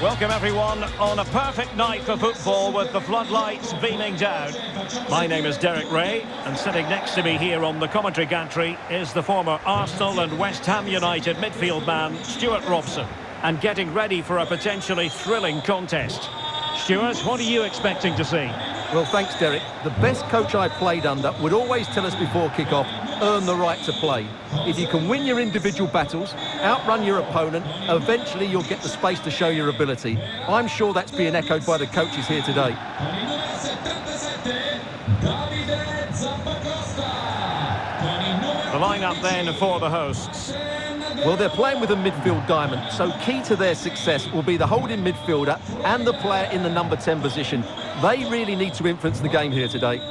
Welcome everyone on a perfect night for football with the floodlights beaming down. My name is Derek Ray, and sitting next to me here on the commentary gantry is the former Arsenal and West Ham United midfield man, Stuart Robson. And getting ready for a potentially thrilling contest. Stuart, what are you expecting to see? Well, thanks, Derek. The best coach I played under would always tell us before kick-off, earn the right to play. If you can win your individual battles, outrun your opponent, eventually you'll get the space to show your ability. I'm sure that's being echoed by the coaches here today. The lineup then for the hosts. Well, they're playing with a midfield diamond, so key to their success will be the holding midfielder and the player in the number 10 position. They really need to influence the game here today.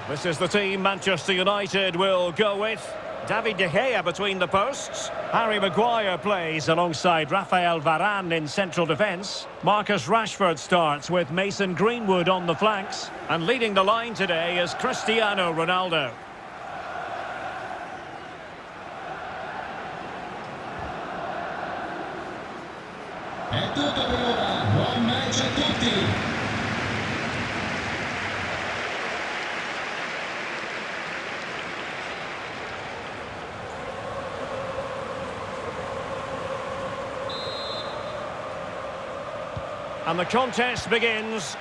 This is the team Manchester United will go with. David De Gea between the posts. Harry Maguire plays alongside Rafael Varane in central defence. Marcus Rashford starts with Mason Greenwood on the flanks. And leading the line today is Cristiano Ronaldo. È tutto per ora. Buon match a tutti. And the contest begins.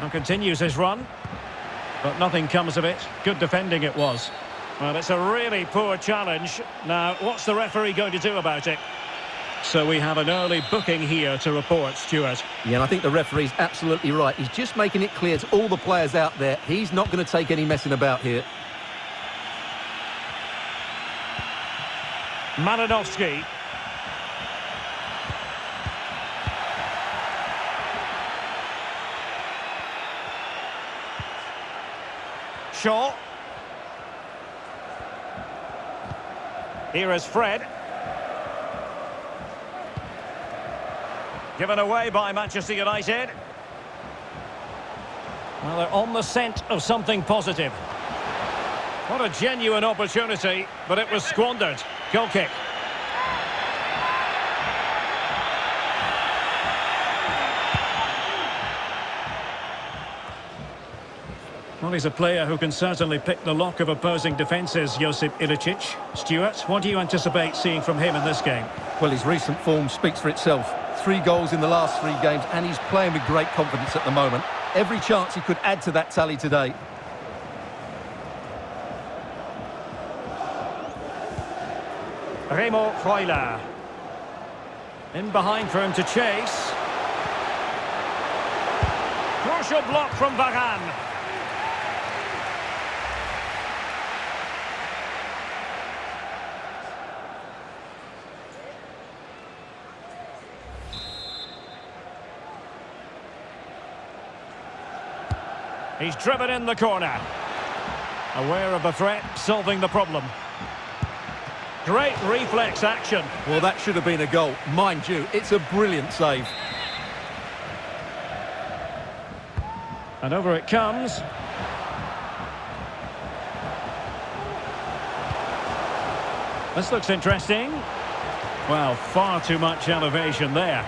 And continues his run. But nothing comes of it. Good defending it was. Well, it's a really poor challenge. Now, what's the referee going to do about it? So we have an early booking here to report, Stuart. Yeah, and I think the referee's absolutely right. He's just making it clear to all the players out there, he's not going to take any messing about here. Malinowski. Shaw. Here is Fred. Given away by Manchester United. Well, they're on the scent of something positive. What a genuine opportunity, but it was squandered. Goal kick. Well, he's a player who can certainly pick the lock of opposing defences, Josip Ilicic. Stuart, what do you anticipate seeing from him in this game? Well, his recent form speaks for itself. 3 goals in the last 3 games, and he's playing with great confidence at the moment. Every chance he could add to that tally today. Remo Freuler. In behind for him to chase. Crucial block from Varane. He's driven in the corner. Aware of the threat, solving the problem. Great reflex action. Well, that should have been a goal. Mind you, it's a brilliant save. And over it comes. This looks interesting. Well, far too much elevation there.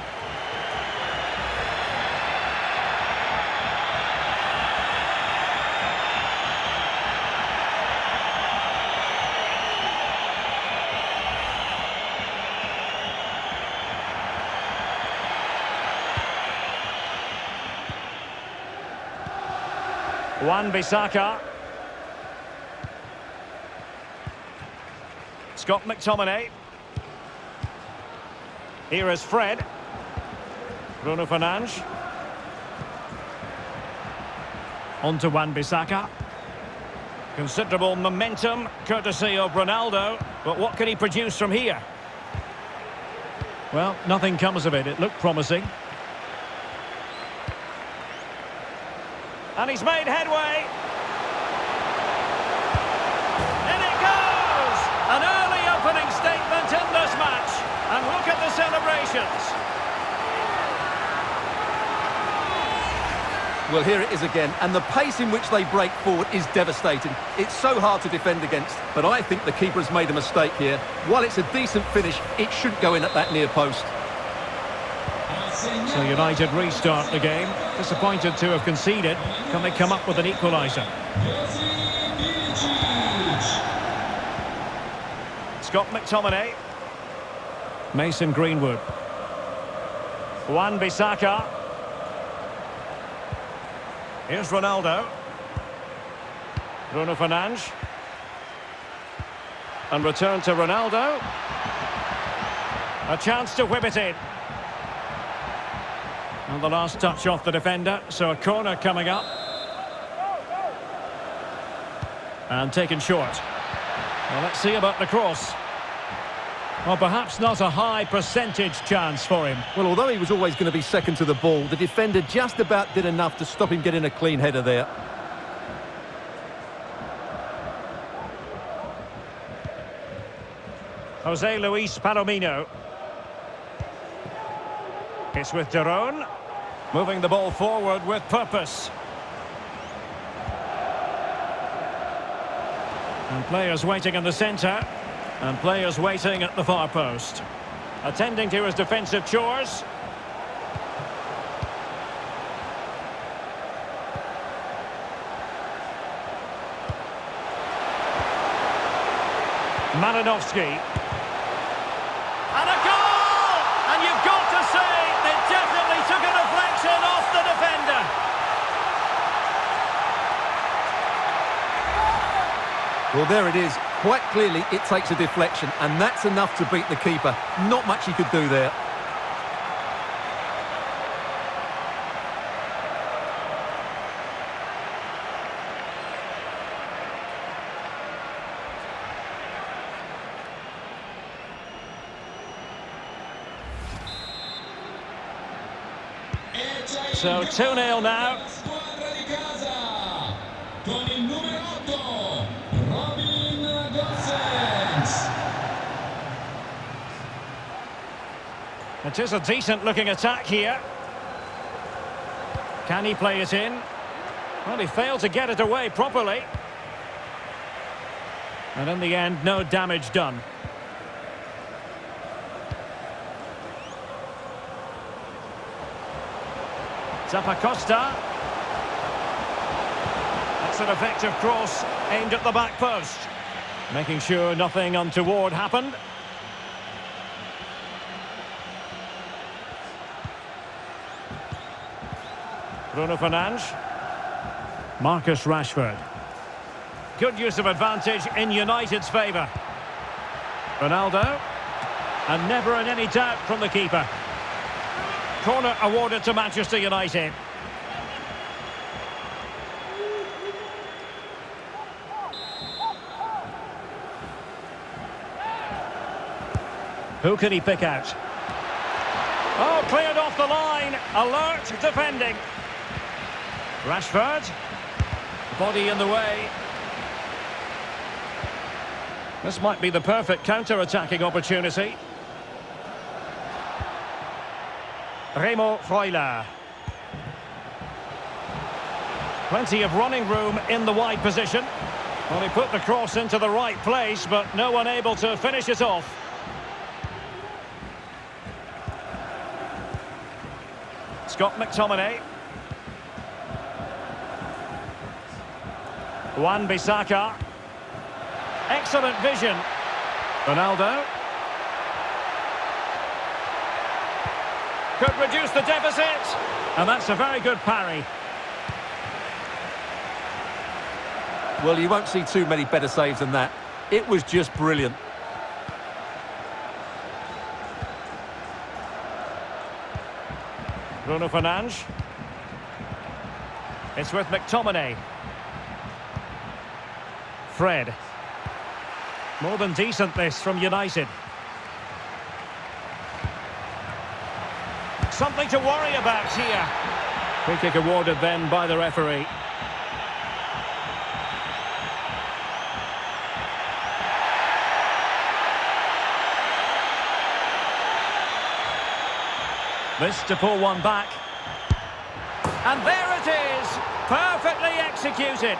Wan-Bissaka. Scott McTominay. Here is Fred. Bruno Fernandes. On to Wan-Bissaka. Considerable momentum, courtesy of Ronaldo. But what can he produce from here? Well, nothing comes of it. It looked promising. And he's made headway. In it goes! An early opening statement in this match. And look at the celebrations. Well, here it is again, and the pace in which they break forward is devastating. It's so hard to defend against, but I think the keeper has made a mistake here. While it's a decent finish, it shouldn't go in at that near post. So United restart the game. Disappointed to have conceded. Can they come up with an equaliser? Scott McTominay. Mason Greenwood. Wan-Bissaka. Here's Ronaldo. Bruno Fernandes. And return to Ronaldo. A chance to whip it in. And the last touch off the defender, so a corner coming up. And taken short. Well, let's see about the cross. Well, perhaps not a high percentage chance for him. Well, although he was always going to be second to the ball, the defender just about did enough to stop him getting a clean header there. Jose Luis Palomino. It's with Daron. Moving the ball forward with purpose. And players waiting in the centre. And players waiting at the far post. Attending to his defensive chores. Malinovsky. And a goal! And you've got to say, they definitely took a deflection off the defender. Well, there it is. Quite clearly, it takes a deflection, and that's enough to beat the keeper. Not much he could do there. So 2-0 now. It is a decent-looking attack here. Can he play it in? Well, he failed to get it away properly. And in the end, no damage done. Zappacosta. That's an effective cross aimed at the back post. Making sure nothing untoward happened. Bruno Fernandes. Marcus Rashford. Good use of advantage in United's favour. Ronaldo. And never in any doubt from the keeper. Corner awarded to Manchester United. Who can he pick out? Oh, cleared off the line. Alert defending. Rashford. Body in the way. This might be the perfect counter-attacking opportunity. Remo Freuler. Plenty of running room in the wide position. Well, he put the cross into the right place, but no one able to finish it off. Scott McTominay. Wan-Bissaka. Excellent vision. Ronaldo. Could reduce the deficit. And that's a very good parry. Well, you won't see too many better saves than that. It was just brilliant. Bruno Fernandes. It's with McTominay. Fred. More than decent this from United. Something to worry about here. Free kick awarded then by the referee. This to pull one back. And there it is! Perfectly executed.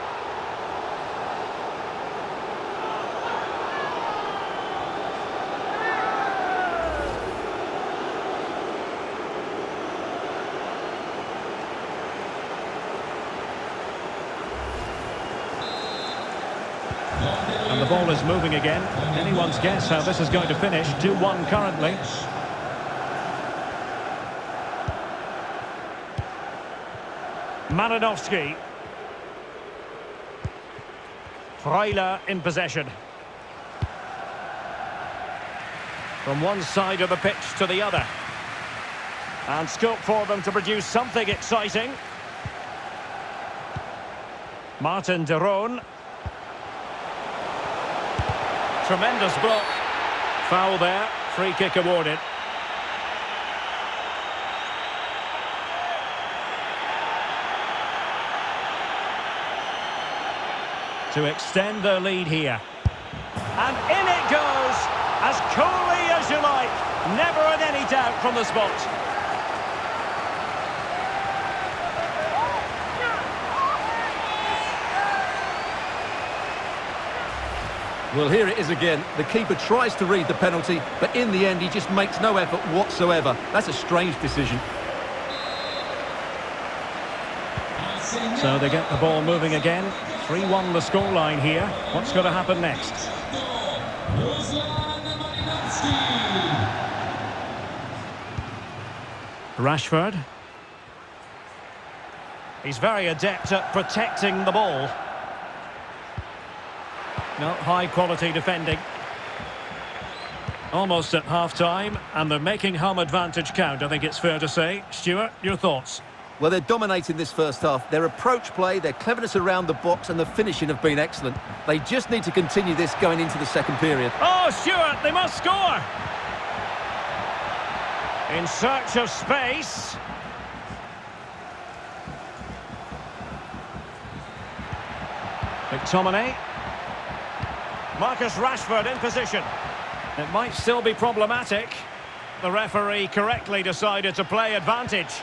And the ball is moving again. Anyone's guess how this is going to finish. 2-1 currently. Malinovsky. Freuler in possession. From one side of the pitch to the other. And scope for them to produce something exciting. Martin de Roon. Tremendous block. Foul there. Free kick awarded. To extend their lead here. And in it goes, as coolly as you like. Never in any doubt from the spot. Well, here it is again. The keeper tries to read the penalty, but in the end he just makes no effort whatsoever. That's a strange decision. So they get the ball moving again. 3-1 the scoreline here. What's going to happen next? Rashford. He's very adept at protecting the ball. No, high quality defending. Almost at half-time, and they're making home advantage count, I think it's fair to say. Stuart, your thoughts? Well, they're dominating this first half. Their approach play, their cleverness around the box and the finishing have been excellent. They just need to continue this going into the second period. Oh, Stuart, they must score! In search of space. McTominay. Marcus Rashford in position. It might still be problematic. The referee correctly decided to play advantage.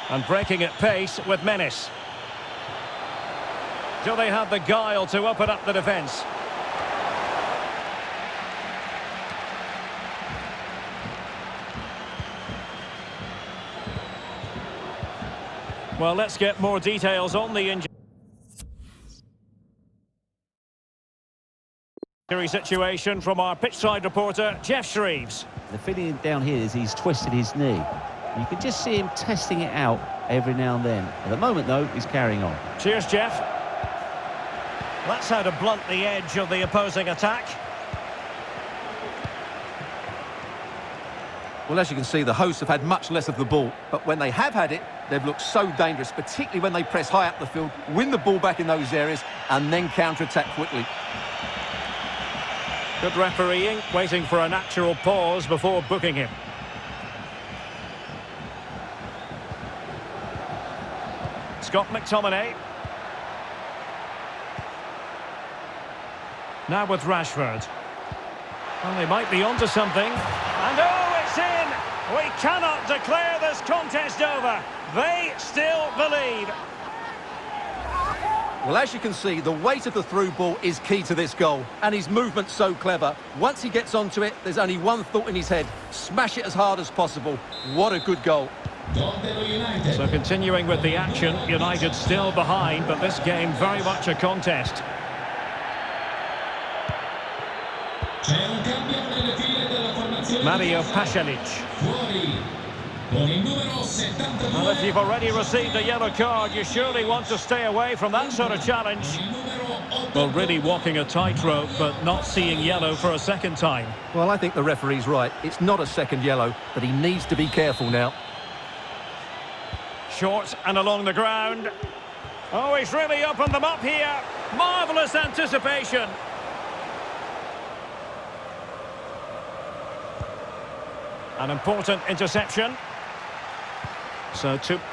And breaking at pace with menace. Do they have the guile to open up the defence? Well, let's get more details on the injury situation from our pitchside reporter, Jeff Shreves. The feeling down here is he's twisted his knee. You can just see him testing it out every now and then. At the moment, though, he's carrying on. Cheers, Jeff. That's how to blunt the edge of the opposing attack. Well, as you can see, the hosts have had much less of the ball. But when they have had it, they've looked so dangerous, particularly when they press high up the field, win the ball back in those areas, and then counter-attack quickly. Good refereeing, waiting for a natural pause before booking him. Scott McTominay. Now with Rashford. Well, they might be onto something. And oh, it's in! We cannot declare this contest over. They still believe. Well, as you can see, the weight of the through ball is key to this goal. And his movement's so clever. Once he gets onto it, there's only one thought in his head. Smash it as hard as possible. What a good goal. So continuing with the action, United still behind, but this game very much a contest. Mario Pasalic. Well, if you've already received a yellow card, you surely want to stay away from that sort of challenge. Well, really walking a tightrope, but not seeing yellow for a second time. Well, I think the referee's right. It's not a second yellow, but he needs to be careful now. Short and along the ground. Oh, he's really opened them up here. Marvellous anticipation. An important interception.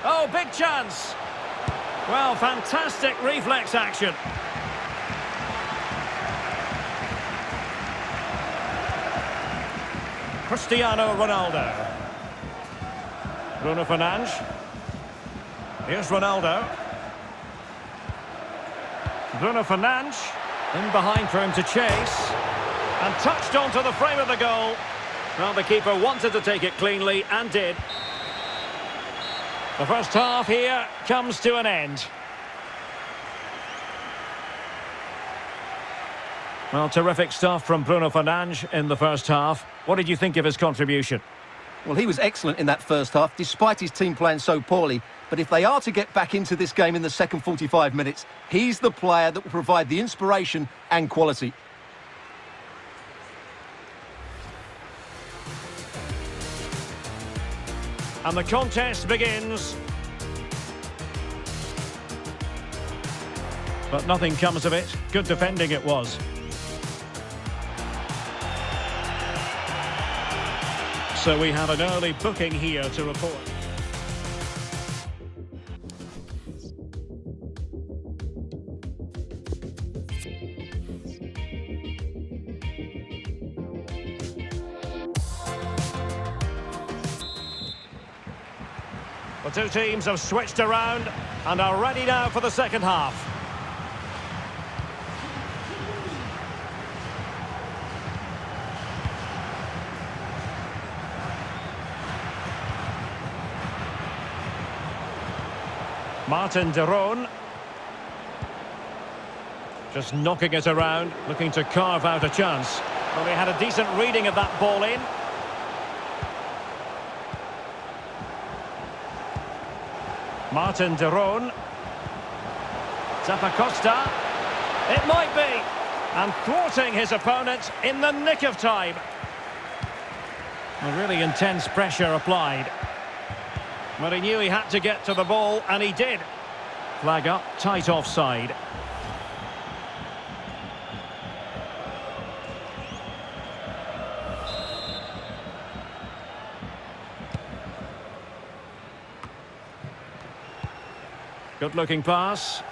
Oh, big chance. Well, fantastic reflex action. Cristiano Ronaldo. Bruno Fernandes. Here's Ronaldo. Bruno Fernandes. In behind for him to chase. And touched onto the frame of the goal. Well, the keeper wanted to take it cleanly and did. The first half here comes to an end. Well, terrific stuff from Bruno Fernandes in the first half. What did you think of his contribution? Well, he was excellent in that first half, despite his team playing so poorly. But if they are to get back into this game in the second 45 minutes, he's the player that will provide the inspiration and quality. And the contest begins. But nothing comes of it. Good defending it was. So we have an early booking here to report. The two teams have switched around and are ready now for the second half. Martin de Roon. Just knocking it around, looking to carve out a chance. Well, he had a decent reading of that ball in. Martin de Roon. Zappacosta. It might be. And thwarting his opponent in the nick of time. A really intense pressure applied. But he knew he had to get to the ball, and he did. Flag up, tight offside. Good-looking pass.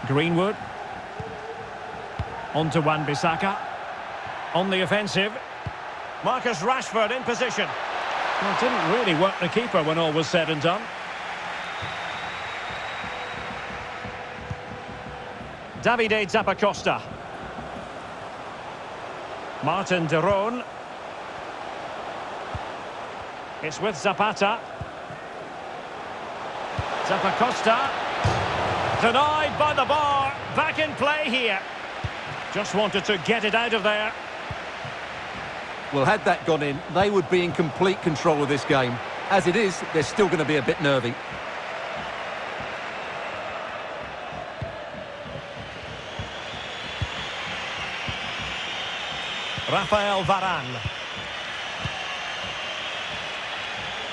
Greenwood. On to Wan-Bissaka. On the offensive. Marcus Rashford in position. Well, it didn't really work the keeper when all was said and done. Davide Zappacosta. Martin de Roon. It's with Zapata. Zappacosta. Denied by the bar. Back in play here. Just wanted to get it out of there. Well, had that gone in, they would be in complete control of this game. As it is, they're still going to be a bit nervy. Rafael Varane.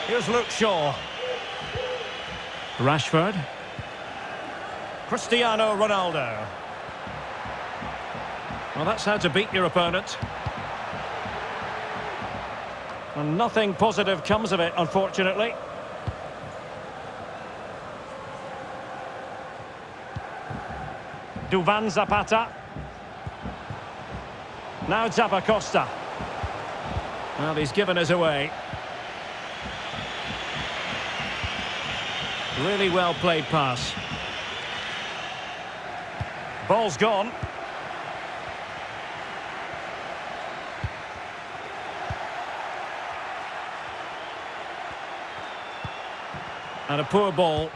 Here's Luke Shaw. Rashford. Cristiano Ronaldo. Well, that's how to beat your opponent. And nothing positive comes of it, unfortunately. Duvan Zapata. Now Zappacosta. Well, he's given us away. Really well played pass. Ball's gone. And a poor ball.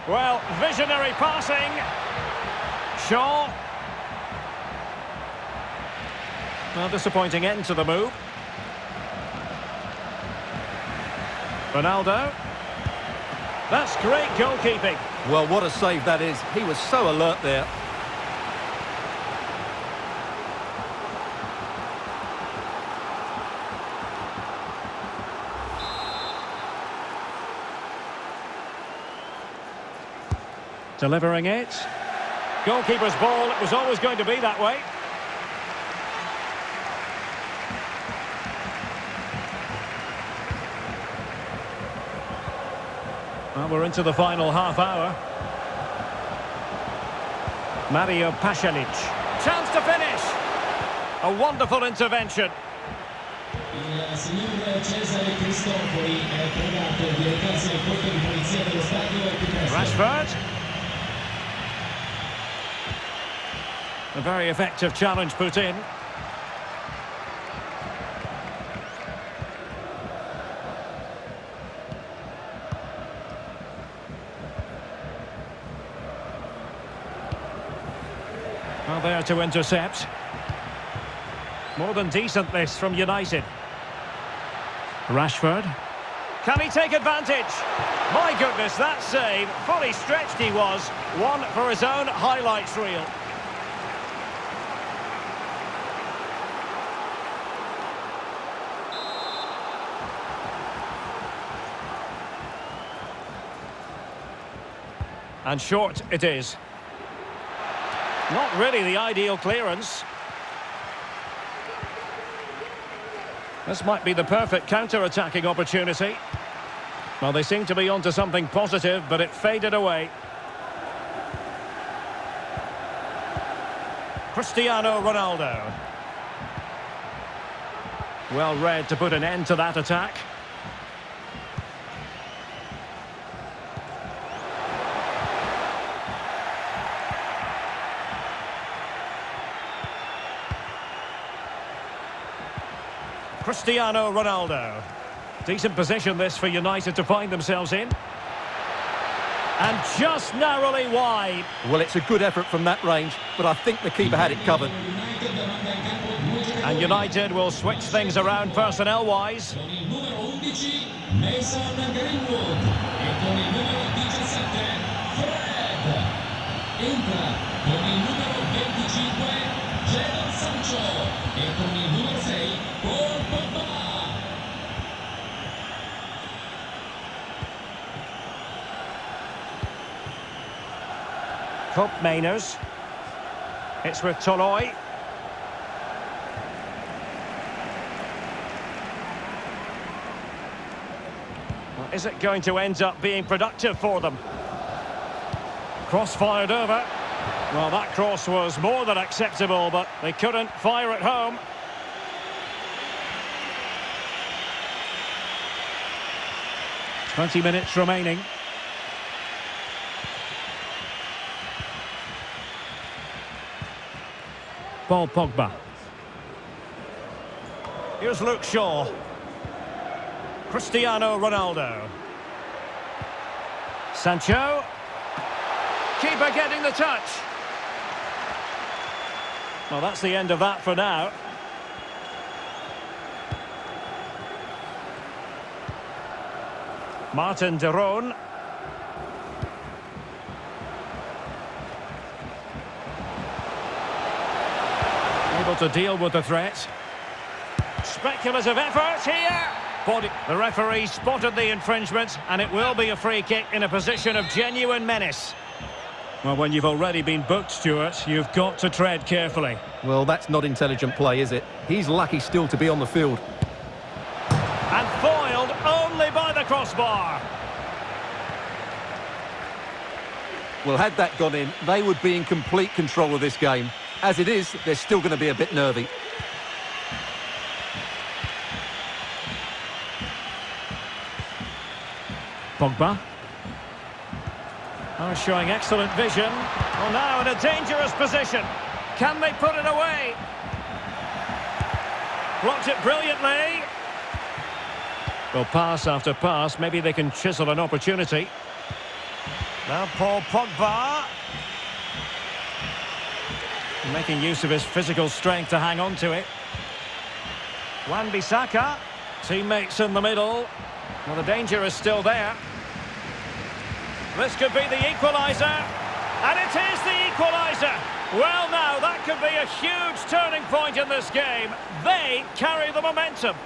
Well, visionary passing. Shaw. Well, disappointing end to the move. That's great goalkeeping. Well, what a save that is. He was so alert there. Delivering it. Goalkeeper's ball, it was always going to be that way. Well, we're into the final half hour. Mario Pasalic. Chance to finish. A wonderful intervention. Il signor Cesare Cristofori è pregato di recarsi al corpo di polizia dello stadio al più presto. Rashford. A very effective challenge put in. Well, there to intercept. More than decent this from United. Rashford. Can he take advantage? My goodness, that save. Fully stretched he was. One for his own highlights reel. And short it is. Not really the ideal clearance. This might be the perfect counter-attacking opportunity. Well, they seem to be onto something positive, but it faded away. Cristiano Ronaldo. Well read to put an end to that attack. Cristiano Ronaldo. Decent position this for United to find themselves in. And just narrowly wide. Well, it's a good effort from that range, but I think the keeper had it covered. And United will switch things around personnel-wise. Con il numero 11 Mason Greenwood e con il numero 17 Fred. Entra con il numero 25 Jadon Sancho e con il numero 6 Paul Pogba. Cope Mainers. It's with Toloi. Well, is it going to end up being productive for them? Cross fired over. Well, that cross was more than acceptable, but they couldn't fire it home. "20 minutes remaining. Paul Pogba. Here's Luke Shaw. Cristiano Ronaldo. Sancho. Keeper getting the touch. Well, that's the end of that for now. Martin de Roon. Able to deal with the threat. Speculative effort here. The referee spotted the infringement, and it will be a free kick in a position of genuine menace. Well, when you've already been booked, Stuart, you've got to tread carefully. Well, that's not intelligent play, is it? He's lucky still to be on the field. And foiled only by the crossbar. Well, had that gone in, they would be in complete control of this game. As it is, they're still going to be a bit nervy. Pogba. Oh, showing excellent vision. Well, now in a dangerous position. Can they put it away? Blocked it brilliantly. Well, pass after pass, maybe they can chisel an opportunity. Now Paul Pogba. Making use of his physical strength to hang on to it. Wan-Bissaka. Teammates in the middle. Well, the danger is still there. This could be the equaliser. And it is the equaliser. Well, now, that could be a huge turning point in this game. They carry the momentum.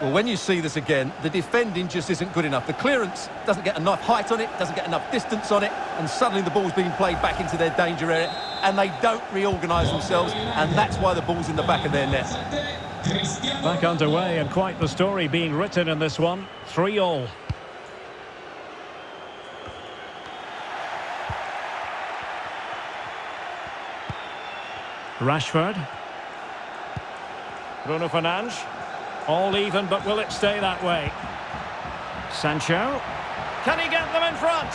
Well, when you see this again, the defending just isn't good enough. The clearance doesn't get enough height on it, doesn't get enough distance on it, and suddenly the ball's being played back into their danger area, and they don't reorganise themselves, and that's why the ball's in the back of their net. Back underway, and quite the story being written in this one. 3-3. Rashford. Bruno Fernandes. All even, but will it stay that way? Sancho. Can he get them in front?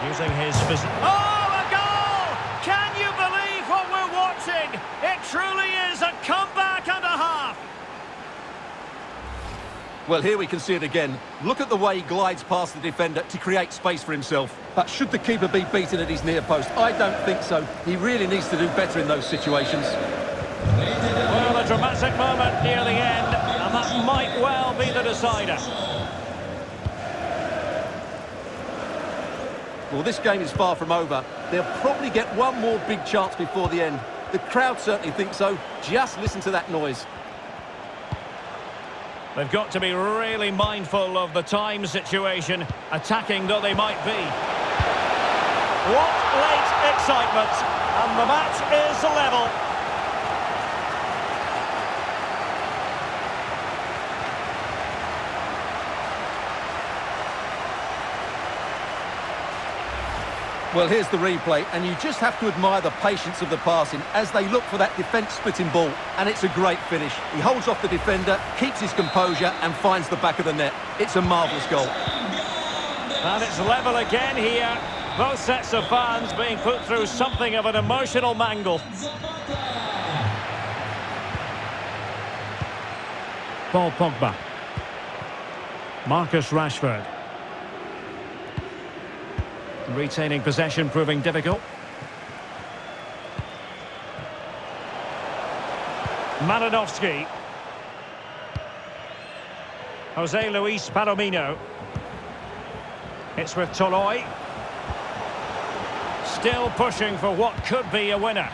Using his physical... Oh, a goal! Can you believe what we're watching? It truly is a comeback and a half. Well, here we can see it again. Look at the way he glides past the defender to create space for himself. But should the keeper be beaten at his near post? I don't think so. He really needs to do better in those situations. Well, a dramatic moment near the end, and that might well be the decider. Well, this game is far from over. They'll probably get one more big chance before the end. The crowd certainly think so. Just listen to that noise. They've got to be really mindful of the time situation, attacking though they might be. What late excitement, and the match is level. Well, here's the replay, and you just have to admire the patience of the passing as they look for that defence-splitting ball, and it's a great finish. He holds off the defender, keeps his composure, and finds the back of the net. It's a marvellous goal. And it's level again here. Both sets of fans being put through something of an emotional mangle. Paul Pogba. Marcus Rashford. Retaining possession proving difficult. Malinowski. Jose Luis Palomino. It's with Toloi. Still pushing for what could be a winner.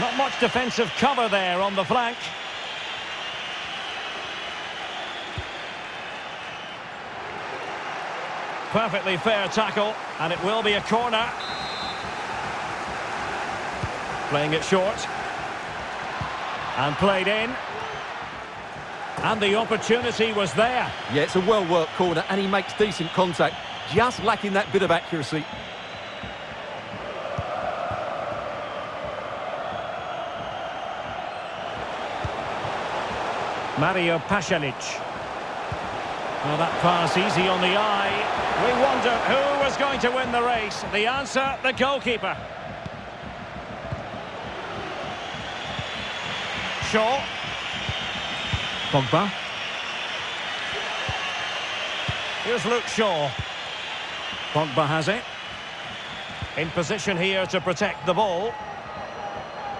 Not much defensive cover there on the flank. Perfectly fair tackle, and it will be a corner. Playing it short. And played in. And the opportunity was there. Yeah, it's a well-worked corner, and he makes decent contact. Just lacking that bit of accuracy. Mario Pasalic. Well, that pass easy on the eye. We wondered who was going to win the race. The answer, the goalkeeper. Shaw. Pogba. Here's Luke Shaw. Pogba has it. In position here to protect the ball.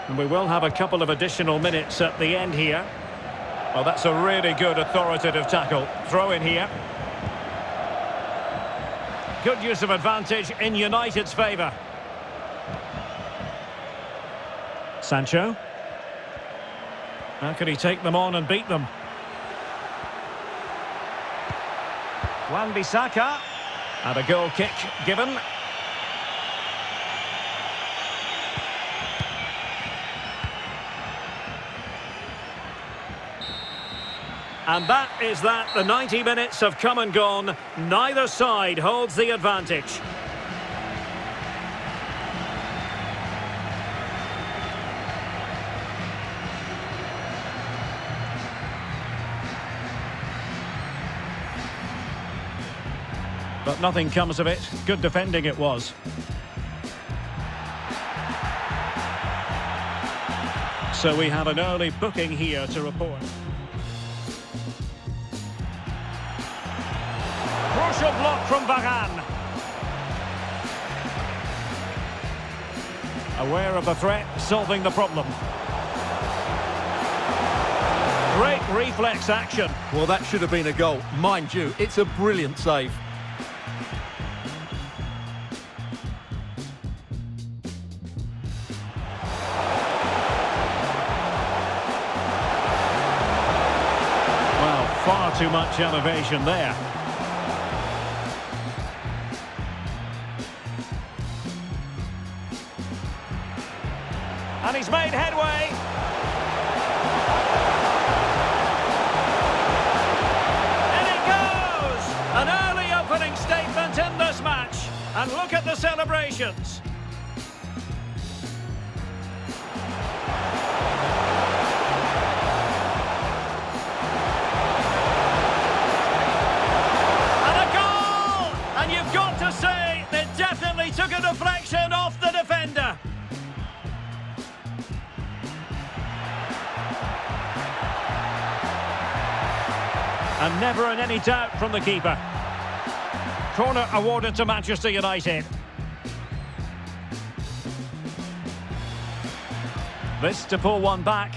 And we will have a couple of additional minutes at the end here. Well, that's a really good authoritative tackle. Throw in here. Good use of advantage in United's favour. Sancho. How can he take them on and beat them? Wan-Bissaka. And a goal kick given. And that is that. The 90 minutes have come and gone. Neither side holds the advantage. But nothing comes of it. Good defending it was. So we have an early booking here to report. Crucial block from Varane. Aware of the threat, solving the problem. Great reflex action. Well, that should have been a goal. Mind you, it's a brilliant save. Well, far too much elevation there. And he's made headway. And it goes! An early opening statement in this match. And look at the celebrations. And a goal! And you've got to say, they definitely took a deflection off the defender. And never in any doubt from the keeper. Corner awarded to Manchester United. This to pull one back.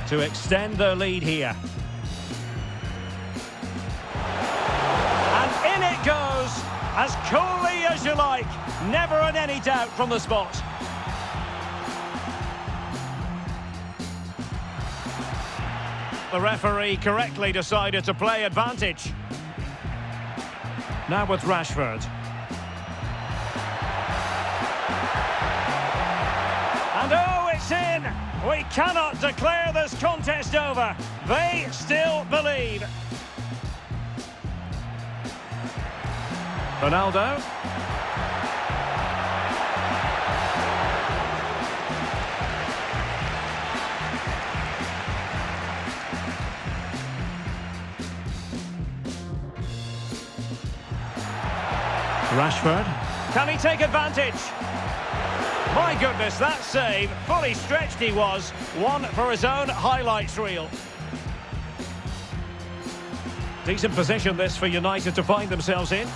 To extend their lead here. In it goes, as coolly as you like, never in any doubt from the spot. The referee correctly decided to play advantage. Now with Rashford. And oh, it's in! We cannot declare this contest over. They still believe. Ronaldo. Rashford. Can he take advantage? My goodness, that save. Fully stretched he was. One for his own highlights reel. Decent position this for United to find themselves in.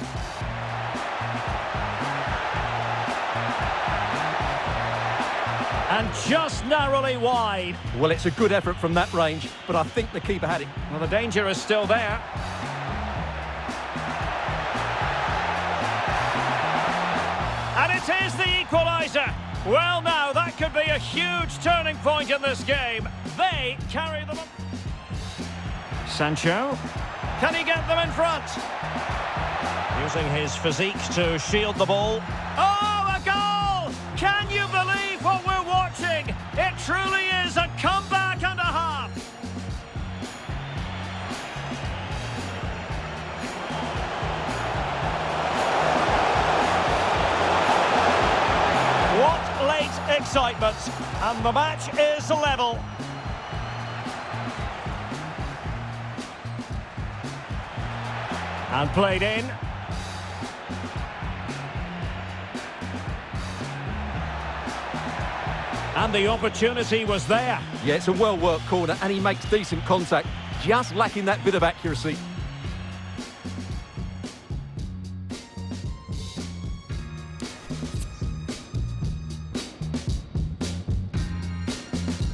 And just narrowly wide. Well, it's a good effort from that range, but I think the keeper had it. Well, the danger is still there. And it is the equaliser. Well, now, that could be a huge turning point in this game. They carry them up. Sancho. Can he get them in front? Using his physique to shield the ball. Oh, a goal! Can you believe what we're watching? It truly is a comeback and a half. What late excitement. And the match is level. And played in. And the opportunity was there. Yeah, it's a well-worked corner, and he makes decent contact, just lacking that bit of accuracy.